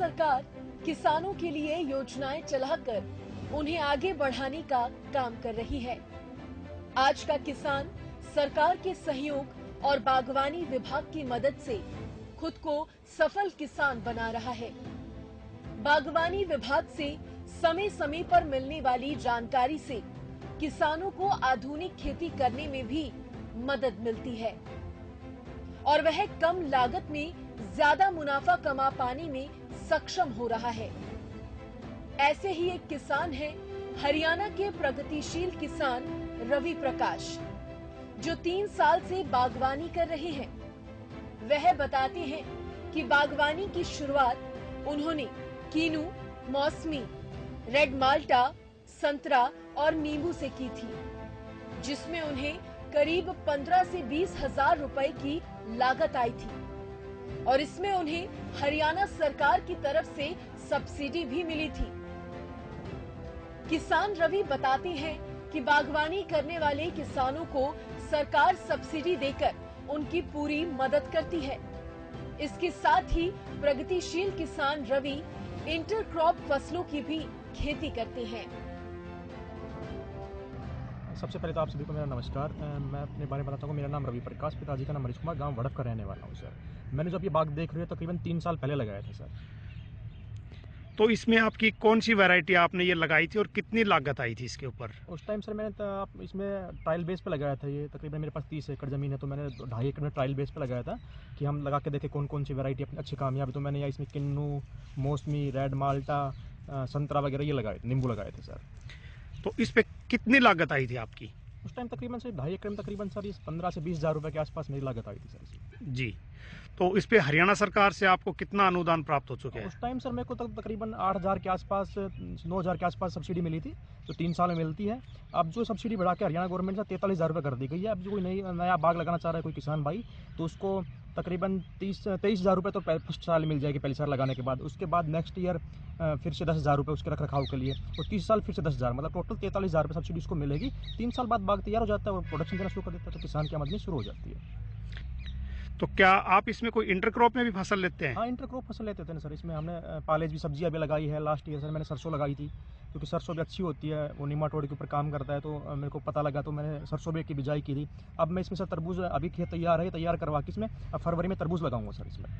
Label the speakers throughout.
Speaker 1: सरकार किसानों के लिए योजनाएं चलाकर उन्हें आगे बढ़ाने का काम कर रही है। आज का किसान सरकार के सहयोग और बागवानी विभाग की मदद से खुद को सफल किसान बना रहा है। बागवानी विभाग से समय समय पर मिलने वाली जानकारी से किसानों को आधुनिक खेती करने में भी मदद मिलती है और वह कम लागत में ज्यादा मुनाफा कमा पाने में सक्षम हो रहा है। ऐसे ही एक किसान है हरियाणा के प्रगतिशील किसान रवि प्रकाश, जो 3 साल से बागवानी कर रहे हैं। वह बताते हैं कि बागवानी की शुरुआत उन्होंने कीनू, मौसमी, रेड माल्टा, संतरा और नींबू से की थी, जिसमें उन्हें करीब 15 से 20 हजार रुपए की लागत आई थी और इसमें उन्हें हरियाणा सरकार की तरफ से सब्सिडी भी मिली थी। किसान रवि बताते हैं कि बागवानी करने वाले किसानों को सरकार सब्सिडी देकर उनकी पूरी मदद करती है। इसके साथ ही प्रगतिशील किसान रवि इंटरक्रॉप फसलों की भी खेती करते हैं।
Speaker 2: सबसे पहले तो आप सभी को मेरा नमस्कार। मैं अपने बारे में बताता हूँ। मेरा नाम रवि प्रकाश, पिताजी का नाम हरीश कुमार, गांव वड़प का रहने वाला हूँ सर। मैंने जो ये बाग देख रहे हो तकरीबन 3 साल पहले लगाया था सर।
Speaker 3: तो इसमें आपकी कौन सी वैरायटी आपने ये लगाई थी और कितनी लागत आई थी इसके ऊपर?
Speaker 2: उस टाइम सर मैंने इसमें ट्रायल बेस पे लगाया था। ये तकरीबन मेरे पास 30 एकड़ ज़मीन है, तो मैंने 2.5 एकड़ में ट्रायल बेस पे लगाया था कि हम लगा के देखें कौन कौन सी वैरायटी अपनी अच्छी कामयाब है। तो मैंने इसमें किन्नू, मौसमी, रेड माल्टा, संतरा वगैरह ये लगाए थे, नींबू लगाए थे सर।
Speaker 3: तो इस पे कितनी लागत आई थी आपकी?
Speaker 2: उस टाइम तकरीबन सर 2.5 एकड़ में तकरीबन सर 15 से 20 हज़ार रुपये के आसपास मेरी लागत आई थी सर इसमें।
Speaker 3: जी, तो इस पे हरियाणा सरकार से आपको कितना अनुदान प्राप्त हो चुके हैं?
Speaker 2: उस टाइम सर मेरे को तकरीबन 8,000 के आसपास, 9,000 के आसपास सब्सिडी मिली थी, जो 3 साल में मिलती है। अब जो सब्सिडी बढ़ा के हरियाणा गवर्नमेंट से 43,000 रुपये कर दी गई है। अब जो कोई नया बाग लगाना चाह रहा है कोई किसान भाई, तो उसको तकरीबन 23,000 रुपये तो फर्स्ट साल मिल जाएगी, पहले साल लगाने के बाद। उसके बाद नेक्स्ट ईयर फिर से 10,000 रुपये उसके रख रखाव के लिए, और 30 साल फिर से 10,000, मतलब टोटल 43,000 रुपये सब्सिडी उसको मिलेगी। 3 साल बाद बाग तैयार हो जाता है और प्रोडक्शन देना शुरू कर देता है, तो किसान की आमदनी शुरू हो जाती है।
Speaker 3: तो क्या आप इसमें कोई इंटरक्रॉप में भी फसल लेते हैं?
Speaker 2: हाँ, इंटरक्रॉप फसल लेते थे ना सर। इसमें हमने पालेज भी सब्जियां भी लगाई है। लास्ट ईयर सर मैंने सरसों लगाई थी, क्योंकि सरसों भी अच्छी होती है, वो निमाटोड के ऊपर काम करता है, तो मेरे को पता लगा, तो मैंने सरसों भी की बिजाई की थी। अब मैं इसमें सर तरबूज, अभी खेत तैयार करवा के इसमें अब फरवरी में तरबूज लगाऊंगा सर इसमें।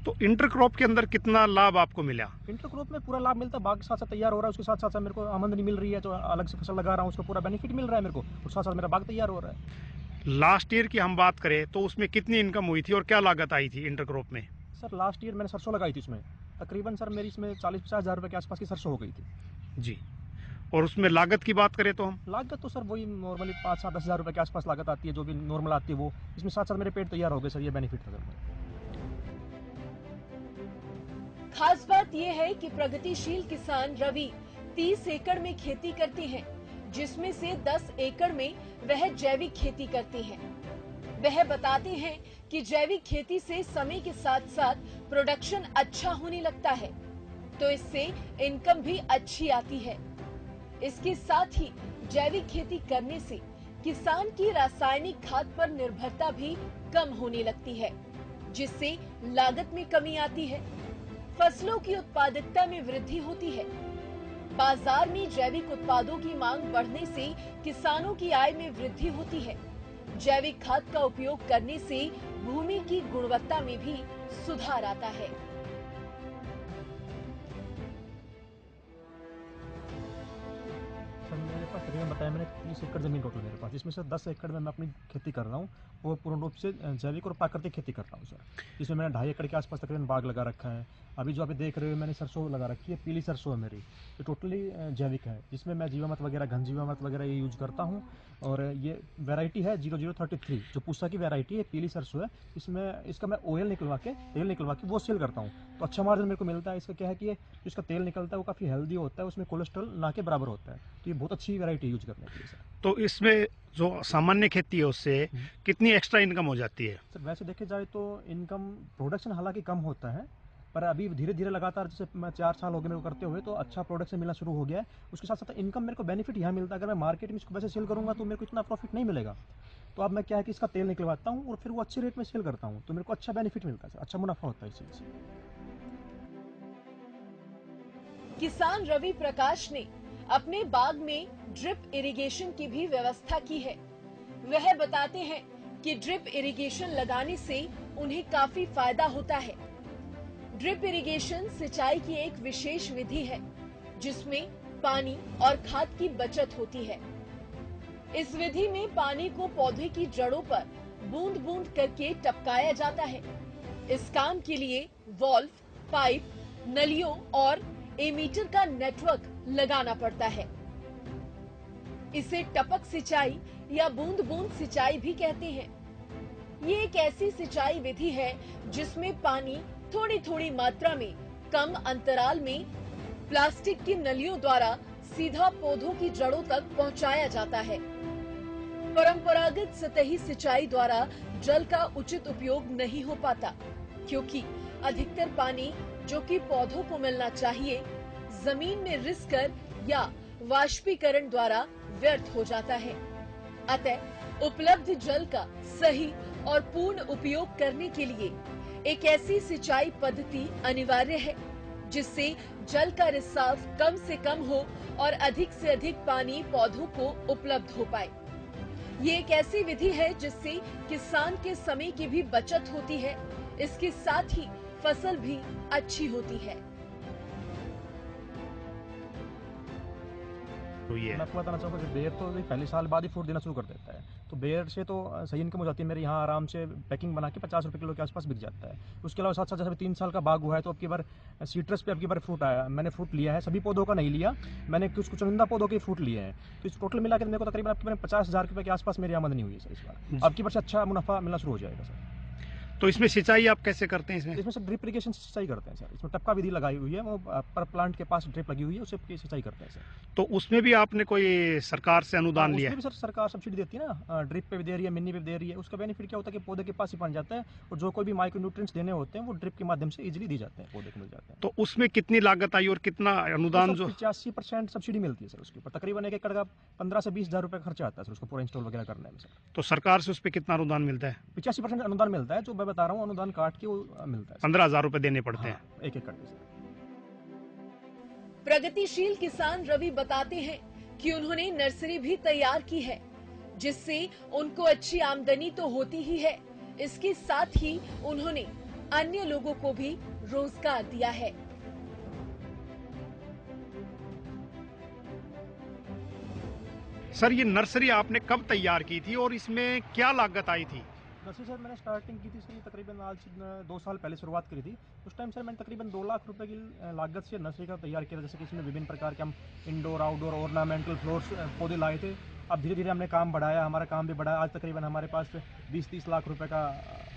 Speaker 3: तो इंटरक्रॉप के अंदर कितना लाभ आपको मिला?
Speaker 2: इंटरक्रॉप में पूरा लाभ मिलता है। बाग के साथ साथ तैयार हो रहा है, उसके साथ साथ मेरे को आमदनी मिल रही है, जो अलग से फसल लगा रहा हूँ उसका पूरा बेनिफिट मिल रहा है मेरे को, और साथ साथ मेरा बाग तैयार हो रहा है।
Speaker 3: लास्ट ईयर की हम बात करें तो उसमें कितनी इनकम हुई थी और क्या लागत आई थी इंटरक्रॉप में?
Speaker 2: सर लास्ट ईयर मैंने सरसों लगाई थी, उसमें तकरीबन सर मेरी इसमें 40-50 हज़ार रुपये के आसपास की सरसों हो गई थी
Speaker 3: जी। और उसमें लागत की बात करें तो हम
Speaker 2: लागत तो सर वही नॉर्मली 5-7 हज़ार रुपये के आसपास लागत आती है, जो भी नॉर्मल आती है वो। इसमें साथ साथ मेरे पेट तैयार हो गए सर, ये बेनिफिट था सर।
Speaker 1: खास बात यह है कि प्रगतिशील किसान रवि 30 एकड़ में खेती करते हैं, जिसमें से 10 एकड़ में वह जैविक खेती करते हैं। वह बताते हैं कि जैविक खेती से समय के साथ साथ प्रोडक्शन अच्छा होने लगता है, तो इससे इनकम भी अच्छी आती है। इसके साथ ही जैविक खेती करने से किसान की रासायनिक खाद पर निर्भरता भी कम होने लगती है, जिससे लागत में कमी आती है। फसलों की उत्पादकता में वृद्धि होती है। बाजार में जैविक उत्पादों की मांग बढ़ने से किसानों की आय में वृद्धि होती है। जैविक खाद का उपयोग करने से भूमि की गुणवत्ता में भी सुधार आता है।
Speaker 2: सर मेरे पास तकरीबन बताया मैंने 30 एकड़ ज़मीन टोटल मेरे पास, जिसमें से 10 एकड़ में मैं अपनी खेती कर रहा हूँ, वो पूर्ण रूप से जैविक और प्राकृतिक खेती करता हूँ सर। इसमें मैंने 2.5 एकड़ के आसपास तकरीबन बाग लगा रखा है। अभी जो अभी देख रहे हो मैंने सरसों लगा रखी है, पीली सरसों है मेरी, ये टोटली जैविक है, जिसमें मैं जीवामृत वगैरह, घन जीवामृत वगैरह ये यूज करता हूँ। और ये वैरायटी है 0033, जो पूसा की वैरायटी है, पीली सरसों है। इसमें इसका मैं ऑयल निकलवा के, तेल निकलवा के वो सेल करता हूँ, तो अच्छा मार्जिन मेरे को मिलता है। इसका क्या है कि ये जो इसका तेल निकलता है वो काफ़ी हेल्दी होता है, उसमें कोलेस्ट्रॉल ना के बराबर होता है, तो ये बहुत अच्छी वैरायटी यूज करने के लिए सर।
Speaker 3: तो इसमें जो सामान्य खेती है उससे कितनी एक्स्ट्रा इनकम हो जाती है?
Speaker 2: सर वैसे देखे जाए तो इनकम, प्रोडक्शन हालांकि कम होता है, पर अभी धीरे धीरे लगातार, जैसे मैं 4 साल हो गए मेरे को करते हुए, तो अच्छा प्रोडक्शन मिलना शुरू हो गया है। उसके साथ साथ इनकम मेरे को बेनिफिट यहाँ मिलता है। अगर मैं मार्केट में इसको वैसे सेल करूँगा तो मेरे को इतना प्रॉफिट नहीं मिलेगा, तो अब मैं क्या है कि इसका तेल निकलवाता हूँ और फिर वो अच्छे रेट में सेल करता हूँ, तो मेरे को अच्छा बेनिफिट मिलता है सर, अच्छा मुनाफा होता है इस चीज़ से।
Speaker 1: किसान रवि प्रकाश ने अपने बाग में ड्रिप इरिगेशन की भी व्यवस्था की है। वह बताते हैं कि ड्रिप इरिगेशन लगाने से उन्हें काफी फायदा होता है। ड्रिप इरिगेशन सिंचाई की एक विशेष विधि है जिसमें पानी और खाद की बचत होती है। इस विधि में पानी को पौधे की जड़ों पर बूंद बूंद करके टपकाया जाता है। इस काम के लिए वॉल्व, पाइप, नलियों और एमीटर का नेटवर्क लगाना पड़ता है। इसे टपक सिंचाई या बूंद बूंद सिंचाई भी कहते हैं। ये एक ऐसी सिंचाई विधि है जिसमें पानी थोड़ी थोड़ी मात्रा में कम अंतराल में प्लास्टिक की नलियों द्वारा सीधा पौधों की जड़ों तक पहुंचाया जाता है। परंपरागत सतही सिंचाई द्वारा जल का उचित उपयोग नहीं हो पाता क्योंकि अधिकतर पानी जो कि पौधों को मिलना चाहिए जमीन में रिसकर या वाष्पीकरण द्वारा व्यर्थ हो जाता है। अतः उपलब्ध जल का सही और पूर्ण उपयोग करने के लिए एक ऐसी सिंचाई पद्धति अनिवार्य है जिससे जल का रिसाव कम से कम हो और अधिक से अधिक पानी पौधों को उपलब्ध हो पाए। ये एक ऐसी विधि है जिससे किसान के समय की भी बचत होती है, इसके साथ ही फसल भी अच्छी होती है।
Speaker 2: मैं आपको बताना चाहूँगा कि बेर तो पहले साल बाद ही फ्रूट देना शुरू कर देता है, तो बेर से तो सही इनकम हो जाती है। मेरे यहाँ आराम से पैकिंग बना के 50 रुपये किलो के आसपास बिक जाता है। उसके अलावा साथ साथ जैसे 3 साल का बाग हुआ है तो अब की बार सीट्रस पे अब की बार फ्रूट आया। मैंने फ्रूट लिया है, सभी पौधों का नहीं लिया, मैंने कुछ चुनिंदा पौधों के फ्रूट लिए हैं। तो इस टोटल मिला के मेरे को तकरीबन आपकी 50,000 रुपये के आसपास मेरी आमदनी हुई है सर इस बार। अब की बार से अच्छा मुनाफा मिलना शुरू हो जाएगा सर।
Speaker 3: तो इसमें सिंचाई आप कैसे करते हैं?
Speaker 2: इसमें सर ड्रिप इरिगेशन से सिंचाई करते हैं सर। इसमें टपका विधि लगाई हुई है, वो पर प्लांट के पास ड्रिप लगी हुई है, उससे सिंचाई करते हैं सर।
Speaker 3: तो उसमें भी आपने कोई सरकार से अनुदान लिया
Speaker 2: है? भी सर सरकार सब्सिडी देती है ना, ड्रिप पे भी दे रही है, मिनी पे भी दे रही है। उसका बेनिफिट क्या होता है कि पौधे के पास ही बन जाता है और जो कोई भी माइक्रो न्यूट्रिएंट्स देने होते हैं वो ड्रिप के माध्यम से इजीली दी जाते हैं, पौधे को मिल जाते हैं।
Speaker 3: तो उसमें कितनी लागत आई और कितना अनुदान? जो
Speaker 2: 85% सब्सिडी मिलती है सर उसके ऊपर। तकरीबन 1 एकड़ का 15 से 20 हज़ार रुपये खर्चा आता है सर उसको पूरा इंस्टॉल वगैरह करने में सर।
Speaker 3: तो सरकार से उस पर कितना अनुदान मिलता है?
Speaker 2: 85% अनुदान मिलता है, जो मैं बता रहा हूँ अनुदान काट के वो मिलता है।
Speaker 3: 15,000 रुपए देने पड़ते हैं
Speaker 2: 1 एकड़ में।
Speaker 1: प्रगतिशील किसान रवि बताते हैं कि उन्होंने नर्सरी भी तैयार की है जिससे उनको अच्छी आमदनी तो होती ही है, इसके साथ ही उन्होंने अन्य लोगों को भी रोजगार दिया है।
Speaker 3: सर ये नर्सरी आपने कब तैयार की थी और इसमें क्या लागत आई थी?
Speaker 2: नर्सरी सर मैंने स्टार्टिंग की थी सर तकरीबन आज 2 साल पहले शुरुआत करी थी। उस टाइम सर मैंने तकरीबन 2 लाख रुपए की लागत से नर्सरी का तैयार किया। जैसे कि इसमें विभिन्न प्रकार के हम इंडोर आउटडोर ऑर्नामेंटल फ्लोर्स पौधे लाए थे। अब धीरे धीरे हमने काम बढ़ाया, हमारा काम भी बढ़ाया। आज तकरीबन हमारे पास 20-30 लाख रुपए का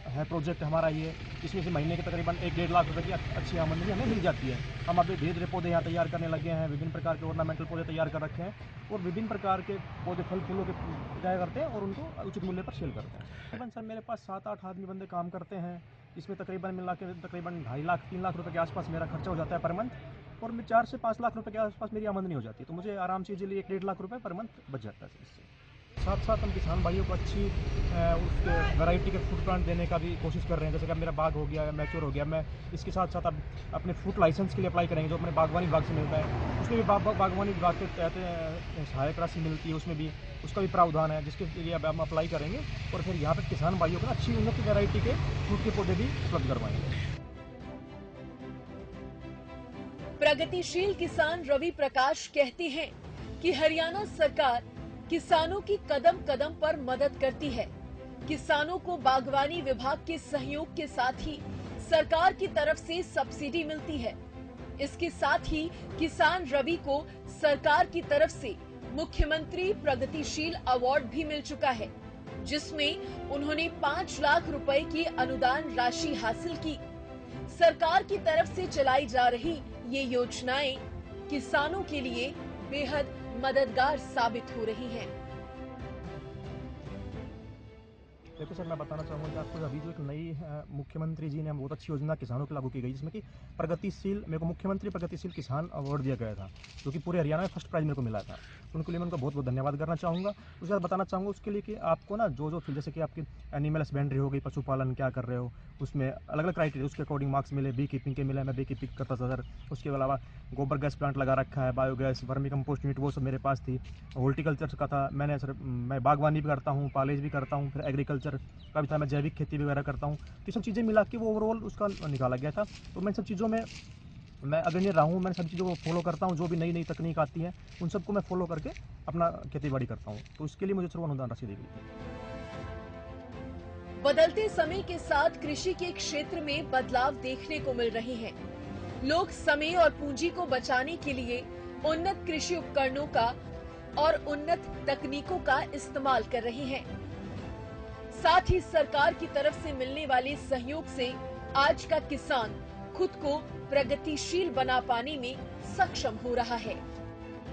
Speaker 2: है प्रोजेक्ट हमारा ये। इसमें से महीने के तकरीबन 1-1.5 लाख रुपए की अच्छी आमदनी हमें मिल जाती है। हम अभी धीरे धीरे पौधे यहाँ तैयार करने लगे हैं, विभिन्न प्रकार के ऑर्नामेंटल पौधे तैयार कर रखे हैं और विभिन्न प्रकार के पौधे फल फूलों के तैयार करते हैं और उनको उचित मूल्य पर सेल करते हैं। तकरीबन सर मेरे पास 7-8 आदमी बंदे काम करते हैं। इसमें तकरीबन मिला के तकरीबन 2.5 लाख 3 लाख रुपए के आसपास मेरा खर्चा हो जाता है पर मंथ, और 4 से 5 लाख रुपए के आसपास मेरी आमदनी हो जाती है। तो मुझे आराम से इजीली 1-1.5 लाख रुपए पर मंथ बच जाता है इससे। साथ साथ हम किसान भाइयों को अच्छी उसके वैरायटी के फूड प्लांट देने का भी कोशिश कर रहे हैं। जैसे कि अब मेरा बाग हो गया, मैच्योर हो गया, मैं इसके साथ साथ अब अपने फूड लाइसेंस के लिए अप्लाई करेंगे जो अपने बागवानी विभाग से मिलता है। उसमें भी बागवानी विभाग के तहत सहायक राशि मिलती है, उसमें भी उसका भी प्रावधान है जिसके लिए अब हम अप्लाई करेंगे और फिर यहाँ पर किसान भाइयों को अच्छी उन्नत वैरायटी के फ्रूट के पौधे भी उपलब्ध करवाएंगे।
Speaker 1: प्रगतिशील किसान रवि प्रकाश कहते हैं कि हरियाणा सरकार किसानों की कदम कदम पर मदद करती है। किसानों को बागवानी विभाग के सहयोग के साथ ही सरकार की तरफ से सब्सिडी मिलती है। इसके साथ ही किसान रवि को सरकार की तरफ से मुख्यमंत्री प्रगतिशील अवार्ड भी मिल चुका है जिसमें उन्होंने 5 लाख रुपए की अनुदान राशि हासिल की। सरकार की तरफ से चलाई जा रही ये योजनाएं किसानों के लिए बेहद मददगार साबित हो रही हैं।
Speaker 2: देखो सर, मैं बताना चाहूँगा कि आपको अभी जो एक नई मुख्यमंत्री जी ने बहुत अच्छी योजना किसानों की लागू की गई, जिसमें कि प्रगतिशील, मेरे को मुख्यमंत्री प्रगतिशील किसान अवार्ड दिया गया था, जो कि पूरे हरियाणा में फर्स्ट प्राइज़ मेरे को मिला था। उनके लिए मैं उनका बहुत बहुत धन्यवाद करना चाहूँगा। उसके बाद बताना चाहूँगा उसके लिए कि आपको ना जो फील्ड, जैसे कि आपकी एनिमल हस्बेंड्री हो गई, पशुपालन क्या कर रहे हो, उसमें अलग अलग क्राइटेरिया, उसके अकॉर्डिंग मार्क्स मिले। बी कीपिंग के मिले, मैं बी कीपिंग करता था सर। उसके अलावा गोबर गैस प्लांट लगा रखा है, बायोगैस, वर्मी कंपोस्ट यूनिट, वो सब मेरे पास थी। हॉर्टिकल्चर का था मैंने सर, मैं बागवानी भी करता हूँ, कॉलेज भी करता हूँ, फिर एग्रीकल्चर का भी था, मैं जैविक खेती वगैरह करता हूँ। तो ये सब चीज़ें मिला के वो ओवरऑल उसका निकाला गया था। तो मैं सब चीज़ों में मैं अग्रणी रहा हूँ, मैं सब चीज़ों को फॉलो करता हूँ, जो भी नई नई तकनीक आती है उन सबको मैं फॉलो करके अपना खेती बाड़ी करता हूँ। तो उसके लिए मुझे सर्व अनुदान राशि दी गई थी।
Speaker 1: बदलते समय के साथ कृषि के क्षेत्र में बदलाव देखने को मिल रहे हैं। लोग समय और पूंजी को बचाने के लिए उन्नत कृषि उपकरणों का और उन्नत तकनीकों का इस्तेमाल कर रहे हैं। साथ ही सरकार की तरफ से मिलने वाले सहयोग से आज का किसान खुद को प्रगतिशील बना पाने में सक्षम हो रहा है।